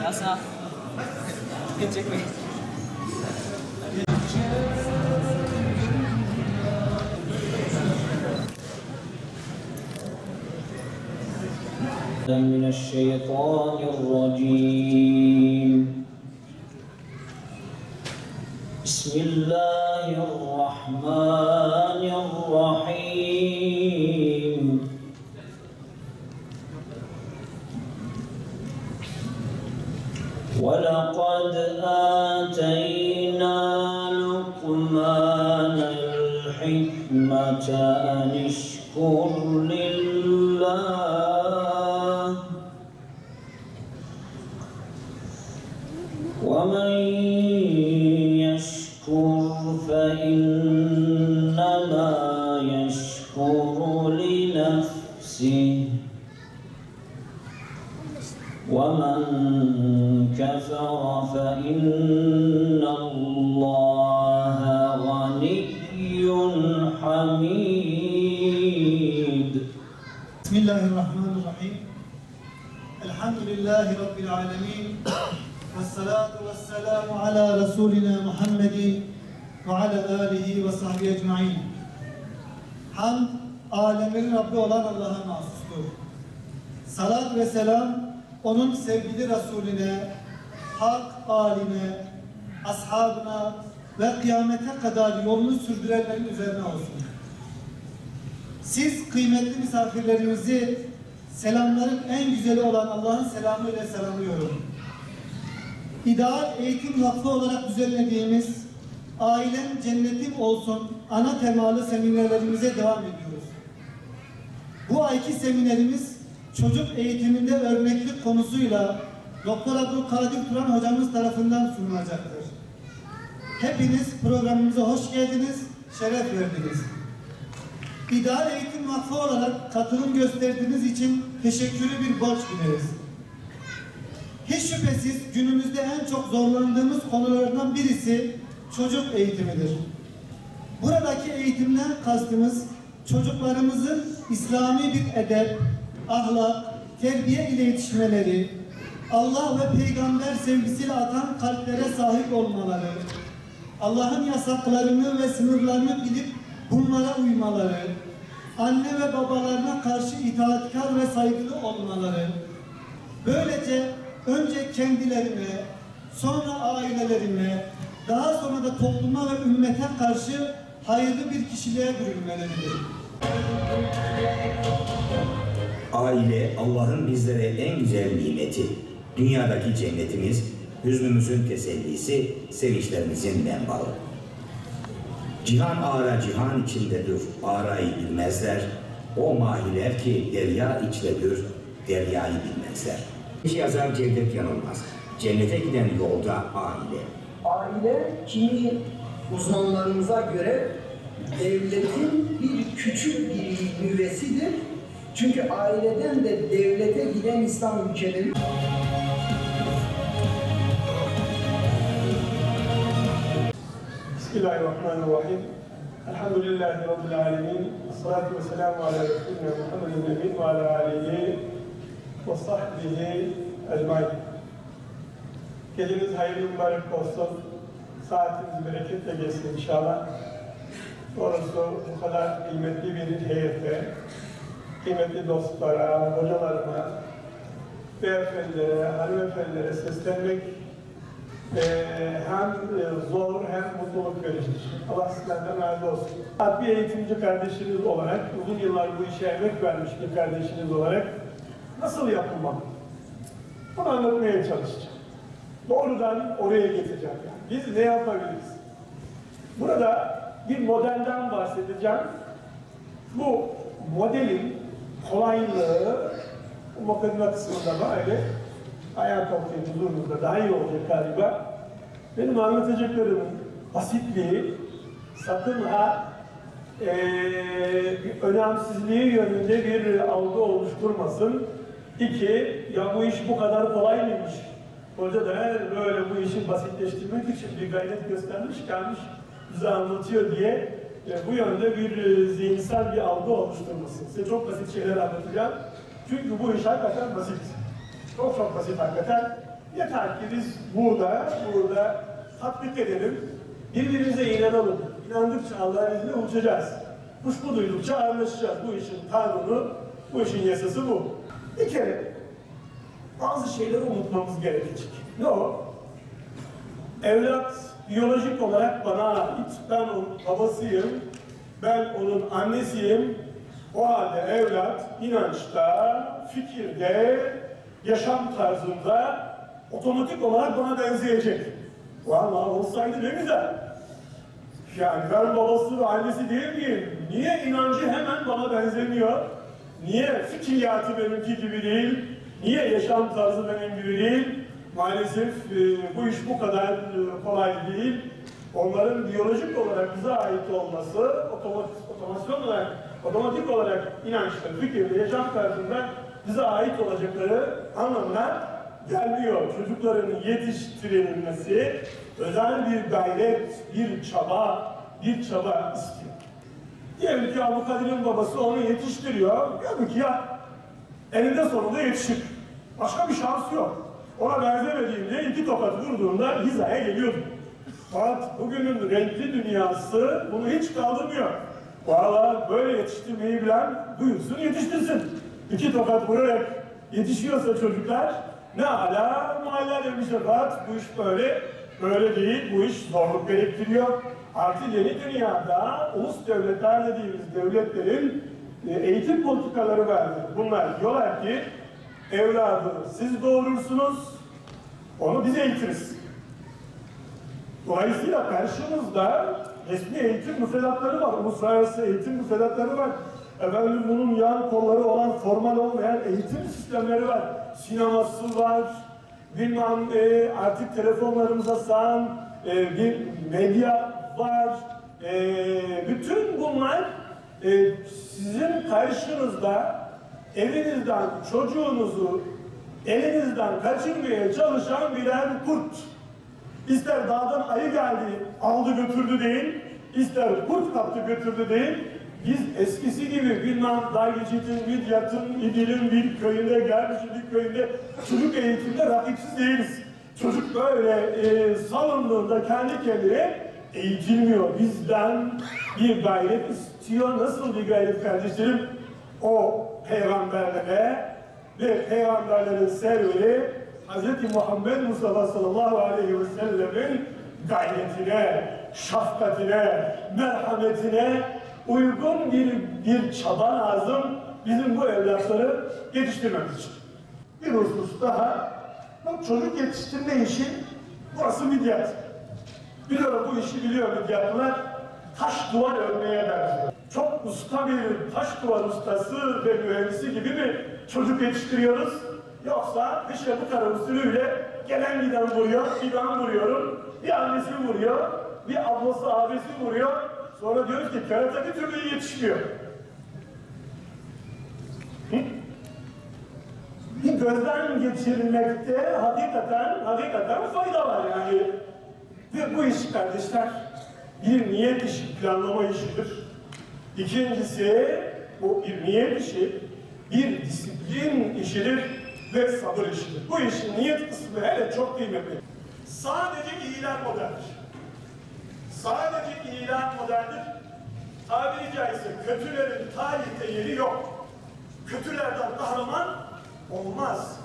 Nasa? Check me. من الشيطان الرجيم بسم الله الرحمن الرحيم ولقد آتينا لقمان الحكمة أن اشكر لله ومن يشكر فإنما يشكر لنفسه ومن كفر فإن الله غني حميد. بسم الله الرحمن الرحيم. الحمد لله رب العالمين. والصلاة والسلام على رسولنا محمد وعلى آله ve sahbihi ecmaîn. Hamd, âlemin Rabbi olan Allah'a mahsustur. Salat ve selam, onun sevgili Resulüne, hak âline, ashabına ve kıyamete kadar yolunu sürdürenlerin üzerine olsun. Siz kıymetli misafirlerimizi selamların en güzeli olan Allah'ın selamı ile selamlıyorum. İdeal Eğitim Vakfı olarak düzenlediğimiz Ailem Cennetim Olsun ana temalı seminerlerimize devam ediyoruz. Bu ayki seminerimiz çocuk eğitiminde örneklik konusuyla Doktor Abdülkadir Turan hocamız tarafından sunulacaktır. Hepiniz programımıza hoş geldiniz, şeref verdiniz. İdeal Eğitim Vakfı olarak katılım gösterdiğiniz için teşekkürü bir borç biliriz. Hiç şüphesiz günümüzde en çok zorlandığımız konulardan birisi çocuk eğitimidir. Buradaki eğitimden kastımız çocuklarımızın İslami bir edep, ahlak, terbiye ile yetişmeleri, Allah ve peygamber sevgisiyle atan kalplere sahip olmaları, Allah'ın yasaklarını ve sınırlarını bilip bunlara uymaları, anne ve babalarına karşı itaatkar ve saygılı olmaları, böylece önce kendilerine, sonra ailelerine, daha sonra da topluma ve ümmete karşı hayırlı bir kişiliğe bürünmeleridir. Aile, Allah'ın bizlere en güzel nimeti. Dünyadaki cennetimiz, hüznümüzün tesellisi, sevinçlerimizin menbaı. Cihan ağra cihan içindedir, ağrayı bilmezler. O mahiler ki derya içtedir, deryayı bilmezler. Yazar Cevdet Yanılmaz. Cennete giden yolda aile. Aile kimi uzmanlarımıza göre devletin bir küçük bir nüvesidir. Çünkü aileden de devlete giden İslam ülkeleri. Bismillahirrahmanirrahim. Elhamdülillahi Rabbil alemin. Esselatu vesselamu ala Resulina Muhammedin Nebin ve ala alihi ve sahbihi ecmaîn. Geceniz hayırlı mübarek olsun. Saatiniz bereketle geçsin inşallah. Doğrusu bu kadar kıymetli bir heyete, kıymetli dostlara, hocalarıma, beyefendilere, hanımefendilere seslenmek hem zor hem mutluluk vericidir. Allah sizlerden razı olsun. Bir eğitimci kardeşiniz olarak, uzun yıllar bu işe emek vermiş bir kardeşiniz olarak nasıl yapılmalı? Bunu anlatmaya çalışacağım. Doğrudan oraya getireceğim. Yani. Biz ne yapabiliriz? Burada bir modelden bahsedeceğim. Bu modelin kolaylığı, bu mukaddime kısmında böyle ayağa kalkayım huzurunuzda daha iyi olacak galiba. Benim anlatacaklarımın basitliği, sakın ha bir önemsizliği yönünde bir algı oluşturmasın. İki, ya bu iş bu kadar kolay mıymış? Hoca da böyle bu işi basitleştirmek için bir gayret göstermiş, gelmiş bize anlatıyor diye bu yönde bir zihinsel bir algı oluşturmasın. Size çok basit şeyler anlatacağım. Çünkü bu iş hakikaten basit. Çok basit hakikaten. Yeter ki biz burada tatbik edelim, birbirimize inanalım. İnandıkça Allah'ın izniyle uçacağız. Kuşku duydukça anlaşacağız. Bu işin kanunu, bu işin yasası bu. Bir kere bazı şeyleri unutmamız gerekecek. Ne o? Evlat biyolojik olarak bana ait. Ben onun babasıyım, ben onun annesiyim. O halde evlat inançta, fikirde, yaşam tarzında otomatik olarak bana benzeyecek. Vallahi olsaydı ne güzel. Yani ben babası ve annesi değil miyim? Niye inancı hemen bana benzemiyor? Niye fikriyatı benimki gibi değil? Niye yaşam tarzı benim gibi değil? Maalesef bu iş bu kadar kolay değil. Onların biyolojik olarak bize ait olması, otomatik olarak inançta, fikirde, yaşam tarzında bize ait olacakları anlamına gelmiyor. Çocukların yetiştirilmesi özel bir gayret, bir çaba istiyor. Diyelim ki Abdülkadir'in babası onu yetiştiriyor. Diyor ki ya eninde sonunda yetişir. Başka bir şans yok. Ona benzemediğinde 2 tokat vurduğunda hizaya geliyordu. Fakat bugünün renkli dünyası bunu hiç kaldırmıyor. Vallahi böyle yetiştirmeyi bilen duyursun yetiştirsin. 2 tokat vurarak yetişiyorsa çocuklar ne ala mahalle demiş fakat bu iş böyle değil. Bu iş zorluk gerektiriyor. Artık yeni dünyada ulus devletler dediğimiz devletlerin eğitim politikaları vardır. Bunlar diyorlar ki evladı siz doğurursunuz, onu biz eğitiriz. Dolayısıyla karşımızda resmi eğitim müfredatları var, uluslararası eğitim müfredatları var. Efendim bunun yan kolları olan formal olmayan eğitim sistemleri var. Sineması var, bilmem artık telefonlarımıza sığan bir medya var. Bütün bunlar sizin karşınızda evinizden çocuğunuzu elinizden kaçırmaya çalışan birer kurt. İster dağdan ayı geldi, aldı götürdü değil, ister kurt kaptı götürdü değil. Biz eskisi gibi bilmem Dargecit'in, Midyat'ın, İdil'in bir köyünde, Germişlik köyünde çocuk eğitimde rakipsiz değiliz. Çocuk böyle salındığında kendi kendine eğitilmiyor. Bizden bir gayret istiyor. Nasıl bir gayret kardeşlerim? O peygamberlere ve peygamberlerin serveri Hz. Muhammed Mustafa sallallahu aleyhi ve sellemin gayretine, şefkatine, merhametine uygun bir çaba lazım bizim bu evlatları yetiştirmemiz için. Bir husus daha, bu çocuk yetiştirme işi, burası midyat. Biliyorum bu işi biliyor midyatlılar, taş duvar örmeye benziyor. Çok usta bir taş duvar ustası ve mühendisi gibi mi çocuk yetiştiriyoruz? Yoksa işte bu kadar usulüyle gelen giden vuruyor, bir ben vuruyorum, bir annesi vuruyor, bir ablası abisi vuruyor. Sonra diyoruz ki karate bir türlü yetişmiyor. Gözden geçirilmekte hakikaten fayda var yani. Ve bu iş kardeşler bir niyet işi, planlama işidir. İkincisi bu bir niyet işi, bir disiplin işidir ve sabır işidir. Bu işin niyet kısmı hele çok kıymetli. Sadece iyiler modeldir. Sadece iyiler modeldir. Tabiri caizse kötülerin tarihte yeri yok. Kötülerden kahraman olmaz.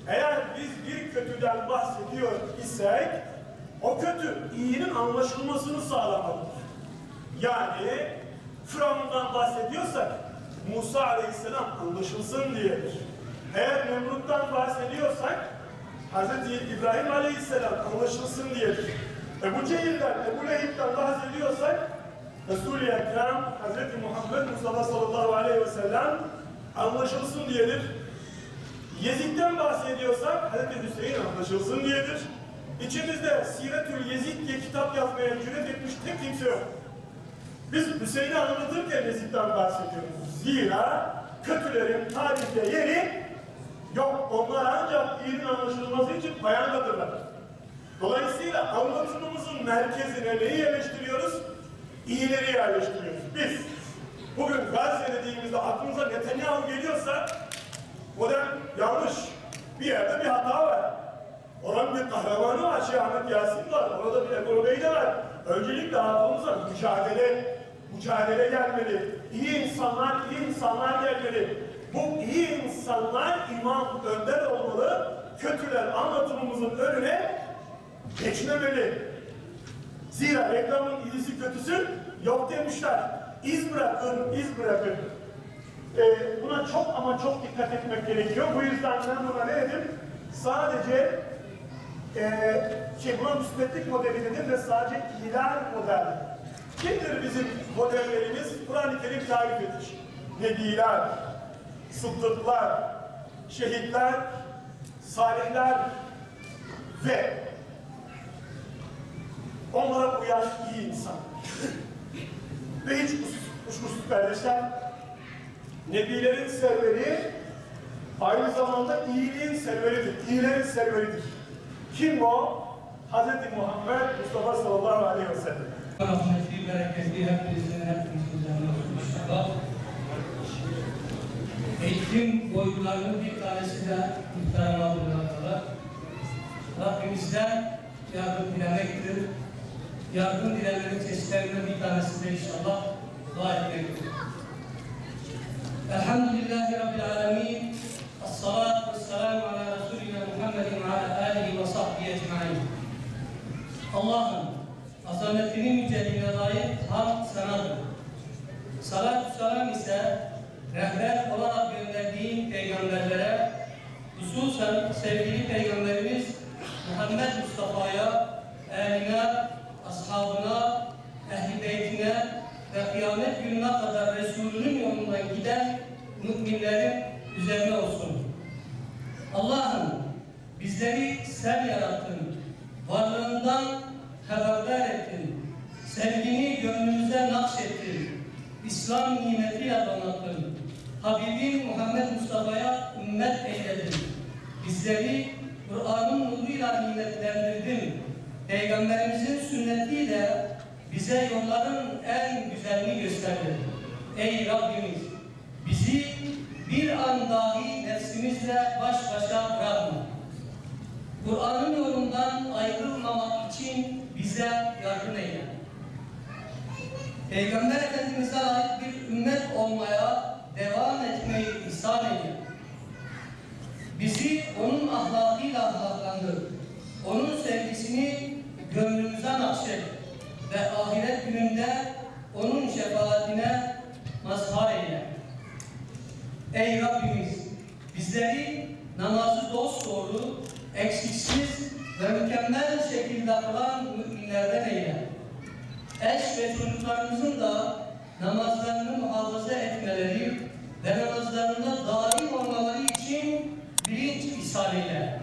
Eğer biz bir kötüden bahsediyor isek, o kötü iyinin anlaşılmasını sağlamalıdır. Yani Firavun'dan bahsediyorsak Musa Aleyhisselam anlaşılsın diyedir. Eğer Nemrut'tan bahsediyorsak Hz. İbrahim Aleyhisselam anlaşılsın diyedir. Ebu Cehil'den, Ebu Lehib'den bahsediyorsak Resul-i Ekrem Hz. Muhammed Mustafa sallallahu aleyhi ve sellem anlaşılsın diyedir. Yezid'den bahsediyorsak Hz. Hüseyin anlaşılsın diyedir. İçimizde Siretül Yezid diye kitap yazmaya cüret etmiş tek kimse yok. Biz Hüseyin'i anlatırken Yezid'den bahsediyoruz. Zira kötülerin tarihte yeri yok. Onlar ancak iyinin anlaşılması için payandadırlar. Dolayısıyla anlatımımızın merkezine neyi yerleştiriyoruz? İyileri yerleştiriyoruz. Biz bugün Gazze dediğimizde aklımıza Netanyahu geliyorsa modern yanlış. Bir yerde bir hata var. Oranın bir kahramanı var, Şeyh Ahmet Yasin var, orada bir Ebru Bey de var. Öncelikle halkımıza mücadele gelmeli. İyi insanlar gelmeli. Bu iyi insanlar imam önder olmalı, kötüler anlatımımızın önüne geçmemeli. Zira reklamın iyisi kötüsü yok demişler. İz bırakın, iz bırakın. Buna çok ama çok dikkat etmek gerekiyor. Bu yüzden ben buna ne dedim? Sadece buna müsbetlik modeli dedim ve sadece hilal model. Kimdir bizim modellerimiz? Kur'an-ı Kerim tarif ediyor. Nebiler, sıddıklar, şehitler, salihler ve onlara uyan iyi insan. Ve hiç kuşkusuz kardeşler, Nebilerin serveri aynı zamanda iyiliğin serveridir, iyilerin serveridir. Kim o? Hz. Muhammed Mustafa sallallahu aleyhi ve sellem. Rahmeti, bereketi hepinizin inşallah. Eğitim boyutlarının bir tanesi de muhterem abdülhamdülillah. Rabbimizden yardım dilemektir. Yardım dilemenin çeşitlerinden bir tanesi de inşallah dua etmektir. Elhamdülillahi Rabbil alemin. Esselatu vesselamu ala Resulina Muhammedin ve ala alihi ve sahbihi ecmaîn. Allah'ın azametinin yüceliğine layık hamd senadır. Salat-ı selam ise rehber olarak gönderdiğin peygamberlere, hususen sevgili peygamberimiz Muhammed Mustafa'ya, eline, ashabına, ehl-i beytine ve kıyamet gününe kadar Resulünün yolundan giden müminlerin üzerine olsun. Allah'ım bizleri sen yarattın, varlığından haberdar ettin, sevgini gönlümüze nakşettin, İslam nimetiyle donattın, Habibin Muhammed Mustafa'ya ümmet eyledin, bizleri Kur'an'ın nuruyla nimetlendirdin, Peygamberimizin sünnetiyle bize yolların en güzelini gösterdin. Ey Rabbimiz, bizi bir an dahi nefsimizle baş başa bırakma. Kur'an'ın yolundan ayrılmamak için bize yardım eyle. Peygamber Efendimiz'e ait bir ümmet olmaya devam etmeyi ihsan eyle. Bizi onun ahlakıyla ahlaklandır. Onun sevgisini gönlümüze nakşet ve ahiret gününde onun şefaatine mazhar eyle. Ey Rabbimiz, bizleri namazı dosdoğru, eksiksiz ve mükemmel şekilde kılan müminlerden eyle. Eş ve çocuklarımızın da namazlarını muhafaza etmeleri ve namazlarında daim olmaları için bilinç ihsan eyle.